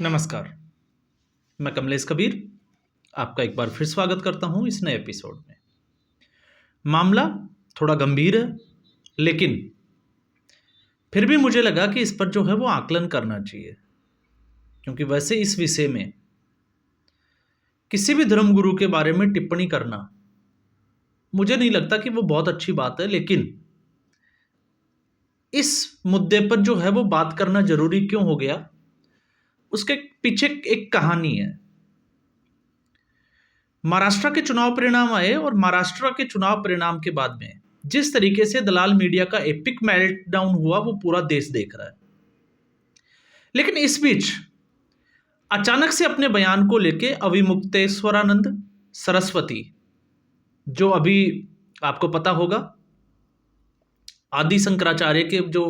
नमस्कार, मैं कमलेश कबीर आपका एक बार फिर स्वागत करता हूं इस नए एपिसोड में। मामला थोड़ा गंभीर है, लेकिन फिर भी मुझे लगा कि इस पर जो है वो आकलन करना चाहिए, क्योंकि वैसे इस विषय में किसी भी धर्मगुरु के बारे में टिप्पणी करना मुझे नहीं लगता कि वो बहुत अच्छी बात है। लेकिन इस मुद्दे पर जो है वो बात करना जरूरी क्यों हो गया, उसके पीछे एक कहानी है। महाराष्ट्र के चुनाव परिणाम आए और महाराष्ट्र के चुनाव परिणाम के बाद में जिस तरीके से दलाल मीडिया का एपिक मेल्टडाउन हुआ वो पूरा देश देख रहा है। लेकिन इस बीच अचानक से अपने बयान को लेके अविमुक्तेश्वरानंद सरस्वती, जो अभी आपको पता होगा आदि शंकराचार्य के जो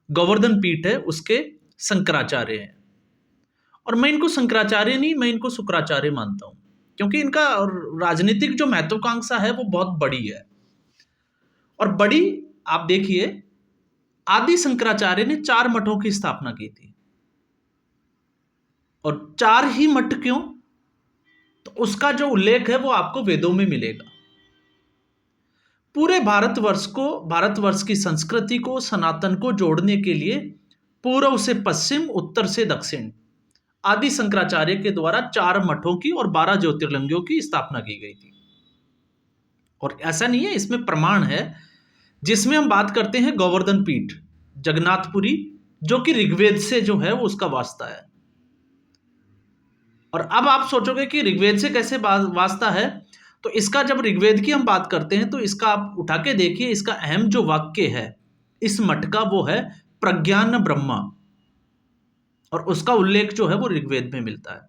गोवर्धन पीठ है उसके शंकराचार्य हैं, और मैं इनको शंकराचार्य नहीं, मैं इनको शुक्राचार्य मानता हूं, क्योंकि इनका राजनीतिक जो महत्वाकांक्षा है वो बहुत बड़ी है। और बड़ी, आप देखिए, आदि शंकराचार्य ने 4 मठों की स्थापना की थी। और 4 ही मठ क्यों? तो उसका जो उल्लेख है वो आपको वेदों में मिलेगा। पूरे भारतवर्ष की संस्कृति को, सनातन को जोड़ने के लिए पूर्व से पश्चिम, उत्तर से दक्षिण आदि शंकराचार्य के द्वारा 4 मठों की और 12 ज्योतिर्लिंगों की स्थापना की गई थी। और ऐसा नहीं है, इसमें प्रमाण है, जिसमें हम बात करते हैं गोवर्धन पीठ जगन्नाथपुरी, जो कि ऋग्वेद से जो है वो उसका वास्ता है। और अब आप सोचोगे कि ऋग्वेद से कैसे वास्ता है, तो इसका जब ऋग्वेद की हम बात करते हैं तो इसका आप उठा के देखिए, इसका अहम जो वाक्य है इस मठ का वो है प्रज्ञान ब्रह्मा, और उसका उल्लेख जो है वो ऋग्वेद में मिलता है।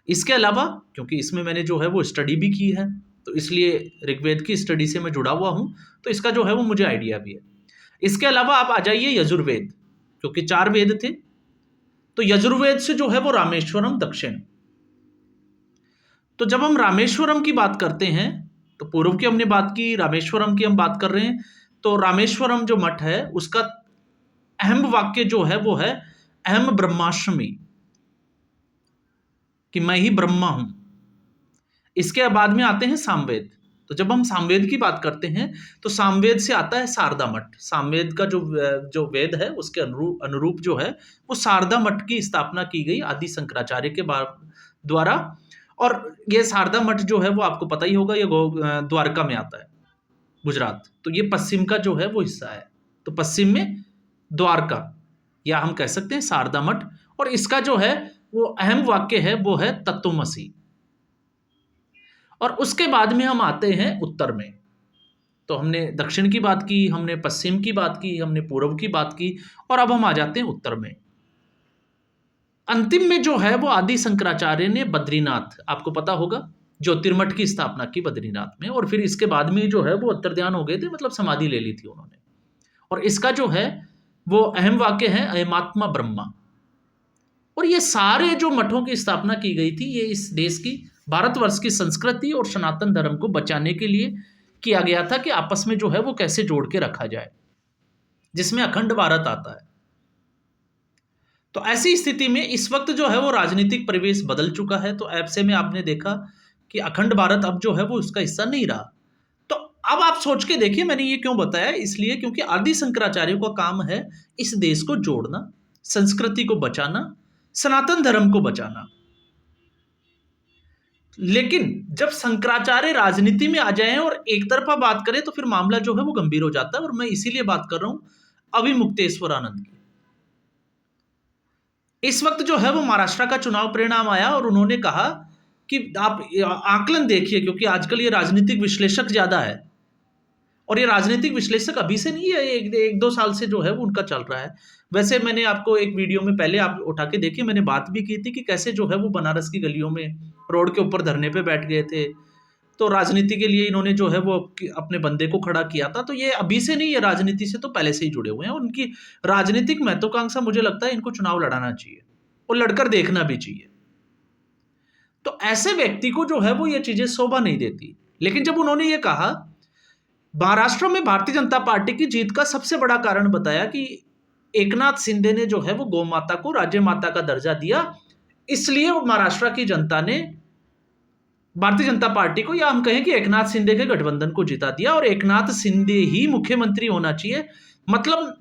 इसके अलावा, क्योंकि इसमें मैंने जो है वो स्टडी भी की है, तो इसलिए ऋग्वेद की स्टडी से मैं जुड़ा हुआ हूं, तो इसका जो है वो मुझे आइडिया भी है। इसके अलावा आप आ जाइए यजुर्वेद, क्योंकि 4 वेद थे, तो यजुर्वेद से जो है वो रामेश्वरम दक्षिण। तो जब हम रामेश्वरम की बात करते हैं, तो पूर्व की हमने बात की, रामेश्वरम की हम बात कर रहे हैं, तो रामेश्वरम जो मठ है उसका अहम वाक्य जो है वो है अहम ब्रह्मास्मि, कि मैं ही ब्रह्मा हूं। इसके बाद में आते हैं सामवेद। तो जब हम सामवेद की बात करते हैं तो सामवेद से आता है शारदा मठ। सामवेद का जो वेद है उसके अनुरूप जो है वो शारदा मठ की स्थापना की गई आदि शंकराचार्य के द्वारा। और ये शारदा मठ जो है वो आपको पता ही होगा, ये द्वारका में आता है, गुजरात। तो ये पश्चिम का जो है वो हिस्सा है, तो पश्चिम में द्वारका, या हम कह सकते हैं शारदा मठ। और इसका जो है वो अहम वाक्य है वो है तत्वमसि। और उसके बाद में हम आते हैं उत्तर में। तो हमने दक्षिण की बात की, हमने पश्चिम की बात की, हमने पूर्व की बात की, और अब हम आ जाते हैं उत्तर में। अंतिम में जो है वो आदि शंकराचार्य ने बद्रीनाथ, आपको पता होगा, ज्योतिर्मठ की स्थापना की बद्रीनाथ में। और फिर इसके बाद में जो है वो अंतर्ध्यान हो गए थे, मतलब समाधि ले ली थी उन्होंने। और इसका जो है वो अहम वाक्य है अयमात्मा ब्रह्मा। और ये सारे जो मठों की स्थापना की गई थी, ये इस देश की, भारतवर्ष की संस्कृति और सनातन धर्म को बचाने के लिए किया गया था, कि आपस में जो है वो कैसे जोड़ के रखा जाए, जिसमें अखंड भारत आता है। तो ऐसी स्थिति में इस वक्त जो है वो राजनीतिक परिवेश बदल चुका है। तो ऐसे में आपने देखा कि अखंड भारत अब जो है वो उसका हिस्सा नहीं रहा। तो अब आप सोच के देखिए, मैंने ये क्यों बताया, इसलिए क्योंकि आदि शंकराचार्य का काम है इस देश को जोड़ना, संस्कृति को बचाना, सनातन धर्म को बचाना। लेकिन जब शंकराचार्य राजनीति में आ जाए और एक तरफा बात करें तो फिर मामला जो है वो गंभीर हो जाता है। और मैं इसीलिए बात कर रहा हूं अविमुक्तेश्वरानंद की। इस वक्त जो है वो महाराष्ट्र का चुनाव परिणाम आया और उन्होंने कहा कि आप आकलन देखिए, क्योंकि आजकल ये राजनीतिक विश्लेषक ज्यादा है, और ये राजनीतिक विश्लेषक अभी से नहीं है, एक दो साल से जो है वो उनका चल रहा है। वैसे मैंने आपको एक वीडियो में पहले आप उठा के देखिए, मैंने बात भी की थी कि कैसे जो है वो बनारस की गलियों में रोड के ऊपर धरने पे बैठ गए थे। तो राजनीति के लिए इन्होंने जो है वो अपने बंदे को खड़ा किया था। तो ये अभी से नहीं है, राजनीति से तो पहले से ही जुड़े हुए हैं। और उनकी राजनीतिक महत्वाकांक्षा, मुझे लगता है इनको चुनाव लड़ाना चाहिए और लड़कर देखना भी चाहिए। तो ऐसे व्यक्ति को जो है वो ये चीजें शोभा नहीं देती। लेकिन जब उन्होंने ये कहा, महाराष्ट्र में भारतीय जनता पार्टी की जीत का सबसे बड़ा कारण बताया कि एकनाथ शिंदे ने जो है वो गौ माता को राज्य माता का दर्जा दिया, इसलिए महाराष्ट्र की जनता ने भारतीय जनता पार्टी को, या हम कहें कि एकनाथ शिंदे के गठबंधन को जिता दिया, और एकनाथ शिंदे ही मुख्यमंत्री होना चाहिए। मतलब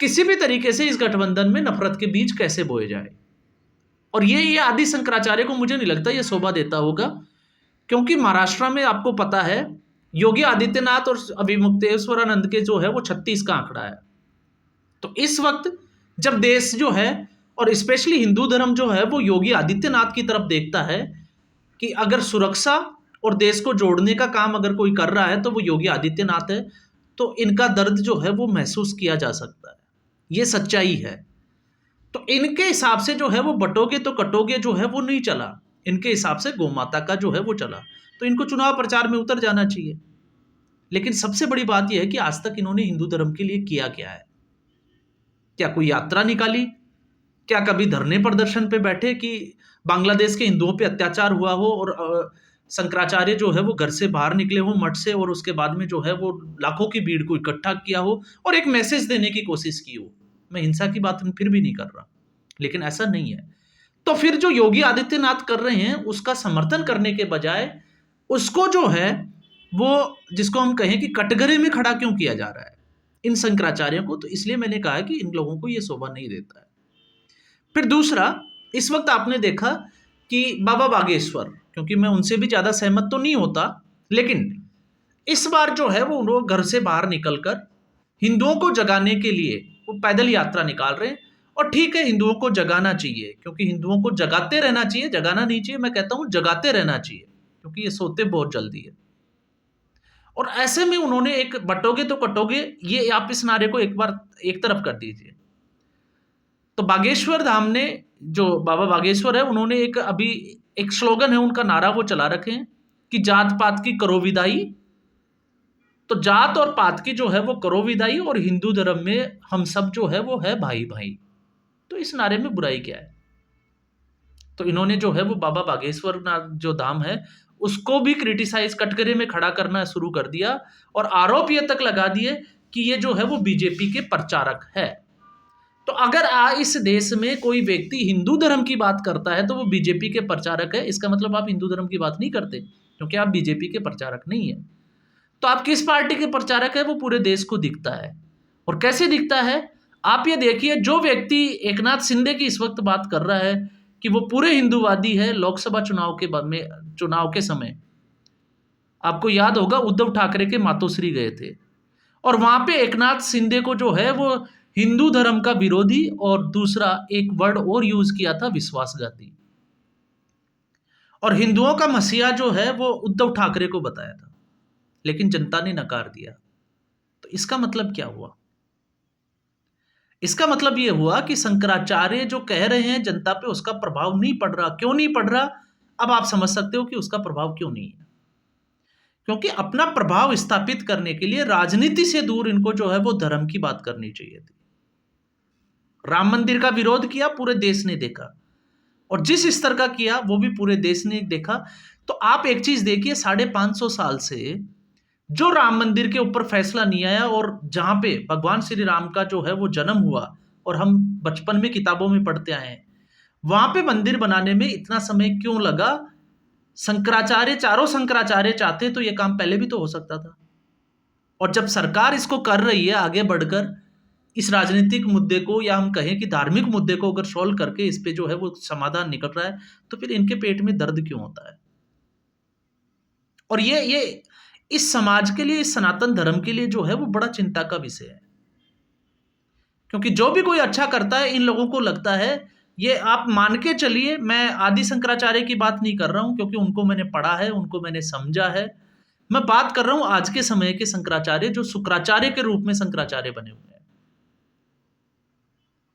किसी भी तरीके से इस गठबंधन में नफरत के बीज कैसे बोए जाए। और ये आदि शंकराचार्य को मुझे नहीं लगता ये शोभा देता होगा, क्योंकि महाराष्ट्र में आपको पता है योगी आदित्यनाथ और अभिमुक्तेश्वरानंद के जो है वो 36 का आंकड़ा है। तो इस वक्त जब देश जो है, और स्पेशली हिंदू धर्म जो है, वो योगी आदित्यनाथ की तरफ देखता है कि अगर सुरक्षा और देश को जोड़ने का काम अगर कोई कर रहा है तो वो योगी आदित्यनाथ है, तो इनका दर्द जो है वो महसूस किया जा सकता है। ये सच्चाई है। तो इनके हिसाब से जो है वो बटोगे तो कटोगे जो है वो नहीं चला, इनके हिसाब से गोमाता का जो है वो चला। तो इनको चुनाव प्रचार में उतर जाना चाहिए। लेकिन सबसे बड़ी बात यह है कि आज तक इन्होंने हिंदू धर्म के लिए किया क्या है? क्या कोई यात्रा निकाली? क्या कभी धरने प्रदर्शन पे बैठे कि बांग्लादेश के हिंदुओं पे अत्याचार हुआ हो और शंकराचार्य जो है वो घर से बाहर निकले हो मठ से, और उसके बाद में जो है वो लाखों की भीड़ को इकट्ठा किया हो और एक मैसेज देने की कोशिश की हो? मैं हिंसा की बात फिर भी नहीं कर रहा, लेकिन ऐसा नहीं है। तो फिर जो योगी आदित्यनाथ कर रहे हैं उसका समर्थन करने के बजाय उसको जो है वो, जिसको हम कहें कि कटघरे में खड़ा क्यों किया जा रहा है इन शंकराचार्यों को? तो इसलिए मैंने कहा कि इन लोगों को ये शोभा नहीं देता है। फिर दूसरा, इस वक्त आपने देखा कि बाबा बागेश्वर, क्योंकि मैं उनसे भी ज्यादा सहमत तो नहीं होता, लेकिन इस बार जो है वो उन्होंने घर से बाहर निकलकर हिंदुओं को जगाने के लिए वो पैदल यात्रा निकाल रहे हैं। और ठीक है, हिंदुओं को जगाना चाहिए, क्योंकि हिंदुओं को जगाते रहना चाहिए, जगाना नहीं चाहिए। मैं कहता हूं जगाते रहना चाहिए, क्योंकि ये सोते बहुत जल्दी है। और ऐसे में उन्होंने एक बटोगे तो कटोगे, ये आप इस नारे को एक बार एक तरफ कर दीजिए। तो बागेश्वर धाम ने, जो बाबा बागेश्वर है, उन्होंने एक स्लोगन है उनका, नारा वो चला रखे हैं कि जात पात की करो विदाई। तो जात और पात की जो है वो करो विदाई, और हिंदू धर्म में हम सब जो है वो है भाई भाई। तो इस नारे में बुराई क्या है? तो इन्होंने जो है वो बाबा बागेश्वर जो धाम है उसको भी क्रिटिसाइज, कटघरे में खड़ा करना शुरू कर दिया, और आरोप ये तक लगा दिए कि ये जो है वो बीजेपी के प्रचारक है। तो अगर इस देश में कोई व्यक्ति हिंदू धर्म की बात करता है तो वो बीजेपी के प्रचारक है, इसका मतलब आप हिंदू धर्म की बात नहीं करते, क्योंकि आप बीजेपी के प्रचारक नहीं है। तो आप किस पार्टी के प्रचारक है वो पूरे देश को दिखता है। और कैसे दिखता है? आप ये देखिए, जो व्यक्ति एकनाथ शिंदे की इस वक्त बात कर रहा है कि वो पूरे हिंदूवादी है, लोकसभा चुनाव के समय आपको याद होगा उद्धव ठाकरे के मातोश्री गए थे, और वहां पे एकनाथ शिंदे को जो है वो हिंदू धर्म का विरोधी, और दूसरा एक वर्ड और यूज किया था, विश्वासघाती। और हिंदुओं का मसीहा जो है वो उद्धव ठाकरे को बताया था, लेकिन जनता ने नकार दिया। तो इसका मतलब क्या हुआ? इसका मतलब यह हुआ कि शंकराचार्य जो कह रहे हैं जनता पे उसका प्रभाव नहीं पड़ रहा। क्यों नहीं पड़ रहा? अब आप समझ सकते हो कि उसका प्रभाव क्यों नहीं है। क्योंकि अपना प्रभाव स्थापित करने के लिए राजनीति से दूर इनको जो है वो धर्म की बात करनी चाहिए थी। राम मंदिर का विरोध किया, पूरे देश ने देखा, और जिस स्तर का किया वो भी पूरे देश ने देखा। तो आप एक चीज देखिए, 550 साल से जो राम मंदिर के ऊपर फैसला नहीं आया, और जहां पे भगवान श्री राम का जो है वो जन्म हुआ, और हम बचपन में किताबों में पढ़ते आए हैं, वहां पे मंदिर बनाने में इतना समय क्यों लगा? चारों शंकराचार्य चाहते तो ये काम पहले भी तो हो सकता था। और जब सरकार इसको कर रही है आगे बढ़कर, इस राजनीतिक मुद्दे को, या हम कहें कि धार्मिक मुद्दे को अगर सॉल्व करके इस पे जो है वो समाधान निकल रहा है, तो फिर इनके पेट में दर्द क्यों होता है? और ये इस समाज के लिए, इस सनातन धर्म के लिए जो है वो बड़ा चिंता का विषय है। क्योंकि जो भी कोई अच्छा करता है, इन लोगों को लगता है, ये आप मान के चलिए, मैं आदि शंकराचार्य की बात नहीं कर रहा हूं, क्योंकि उनको मैंने पढ़ा है, उनको मैंने समझा है। मैं बात कर रहा हूं आज के समय के शंकराचार्य, जो शुक्राचार्य के रूप में शंकराचार्य बने हुए हैं।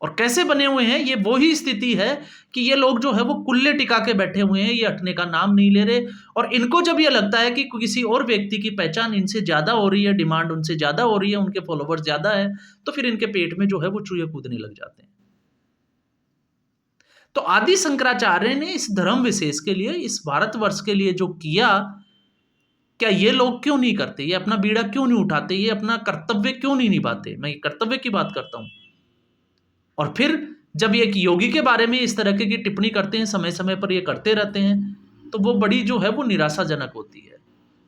और कैसे बने हुए हैं? ये वो ही स्थिति है कि ये लोग जो है वो कुल्ले टिका के बैठे हुए हैं, ये हटने का नाम नहीं ले रहे। और इनको जब ये लगता है कि किसी और व्यक्ति की पहचान इनसे ज्यादा हो रही है, डिमांड उनसे ज्यादा हो रही है, उनके फॉलोवर्स ज्यादा है, तो फिर इनके पेट में जो है वो चूहे कूदने लग जाते हैं। तो आदि शंकराचार्य ने इस धर्म विशेष के लिए, इस भारतवर्ष के लिए जो किया, क्या ये लोग क्यों नहीं करते? ये अपना बीड़ा क्यों नहीं उठाते? ये अपना कर्तव्य क्यों नहीं निभाते? मैं कर्तव्य की बात करता हूं। और फिर जब ये एक योगी के बारे में इस तरह की टिप्पणी करते हैं, समय समय पर ये करते रहते हैं, तो वो बड़ी जो है वो निराशाजनक होती है।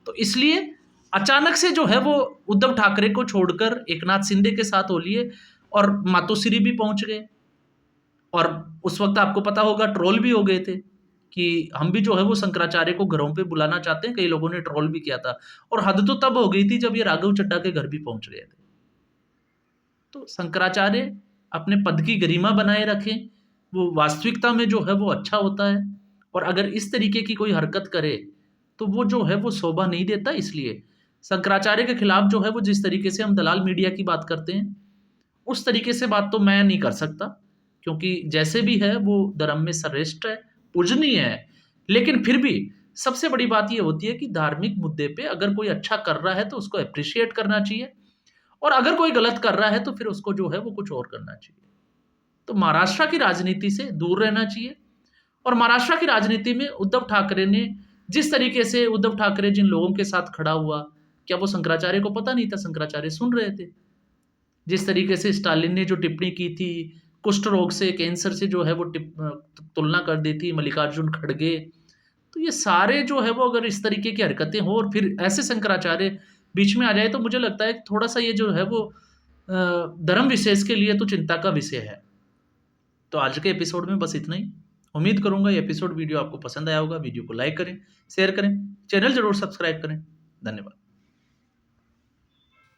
तो इसलिए अचानक से जो है वो उद्धव ठाकरे को छोड़कर एकनाथ शिंदे के साथ हो लिए और मातोश्री भी पहुंच गए। और उस वक्त आपको पता होगा ट्रोल भी हो गए थे कि हम भी जो है वो शंकराचार्य को घरों पे बुलाना चाहते हैं, कई लोगों ने ट्रोल भी किया था। और हद तो तब हो गई थी जब ये राघव चड्ढा के घर भी पहुंच गए थे। तो शंकराचार्य अपने पद की गरिमा बनाए रखें, वो वास्तविकता में जो है वो अच्छा होता है। और अगर इस तरीके की कोई हरकत करे तो वो जो है वो शोभा नहीं देता। इसलिए शंकराचार्य के खिलाफ जो है वो जिस तरीके से हम दलाल मीडिया की बात करते हैं, उस तरीके से बात तो मैं नहीं कर सकता, क्योंकि जैसे भी है वो धर्म में श्रेष्ठ है, पूजनीय है। लेकिन फिर भी सबसे बड़ी बात ये होती है कि धार्मिक मुद्दे पे अगर कोई अच्छा कर रहा है तो उसको एप्रिशिएट करना चाहिए, और अगर कोई गलत कर रहा है तो फिर उसको जो है वो कुछ और करना चाहिए। तो महाराष्ट्र की राजनीति से दूर रहना चाहिए। और महाराष्ट्र की राजनीति में उद्धव ठाकरे ने जिस तरीके से उद्धव ठाकरे जिन लोगों के साथ खड़ा हुआ, क्या वो शंकराचार्य को पता नहीं था? शंकराचार्य सुन रहे थे। जिस तरीके से स्टालिन ने जो टिप्पणी की थी, कुष्ठ रोग से, कैंसर से जो है वो तुलना कर दी थी मल्लिकार्जुन खड़गे, तो ये सारे जो है वो अगर इस तरीके की हरकतें हो और फिर ऐसे शंकराचार्य बीच में आ जाए, तो मुझे लगता है कि थोड़ा-सा ये जो है वो धर्म विशेष के लिए तो चिंता का विषय है। तो आज के एपिसोड में बस इतना ही। उम्मीद करूँगा ये एपिसोड वीडियो आपको पसंद आया होगा। वीडियो को लाइक करें, शेयर करें, चैनल ज़रूर सब्सक्राइब करें। धन्यवाद।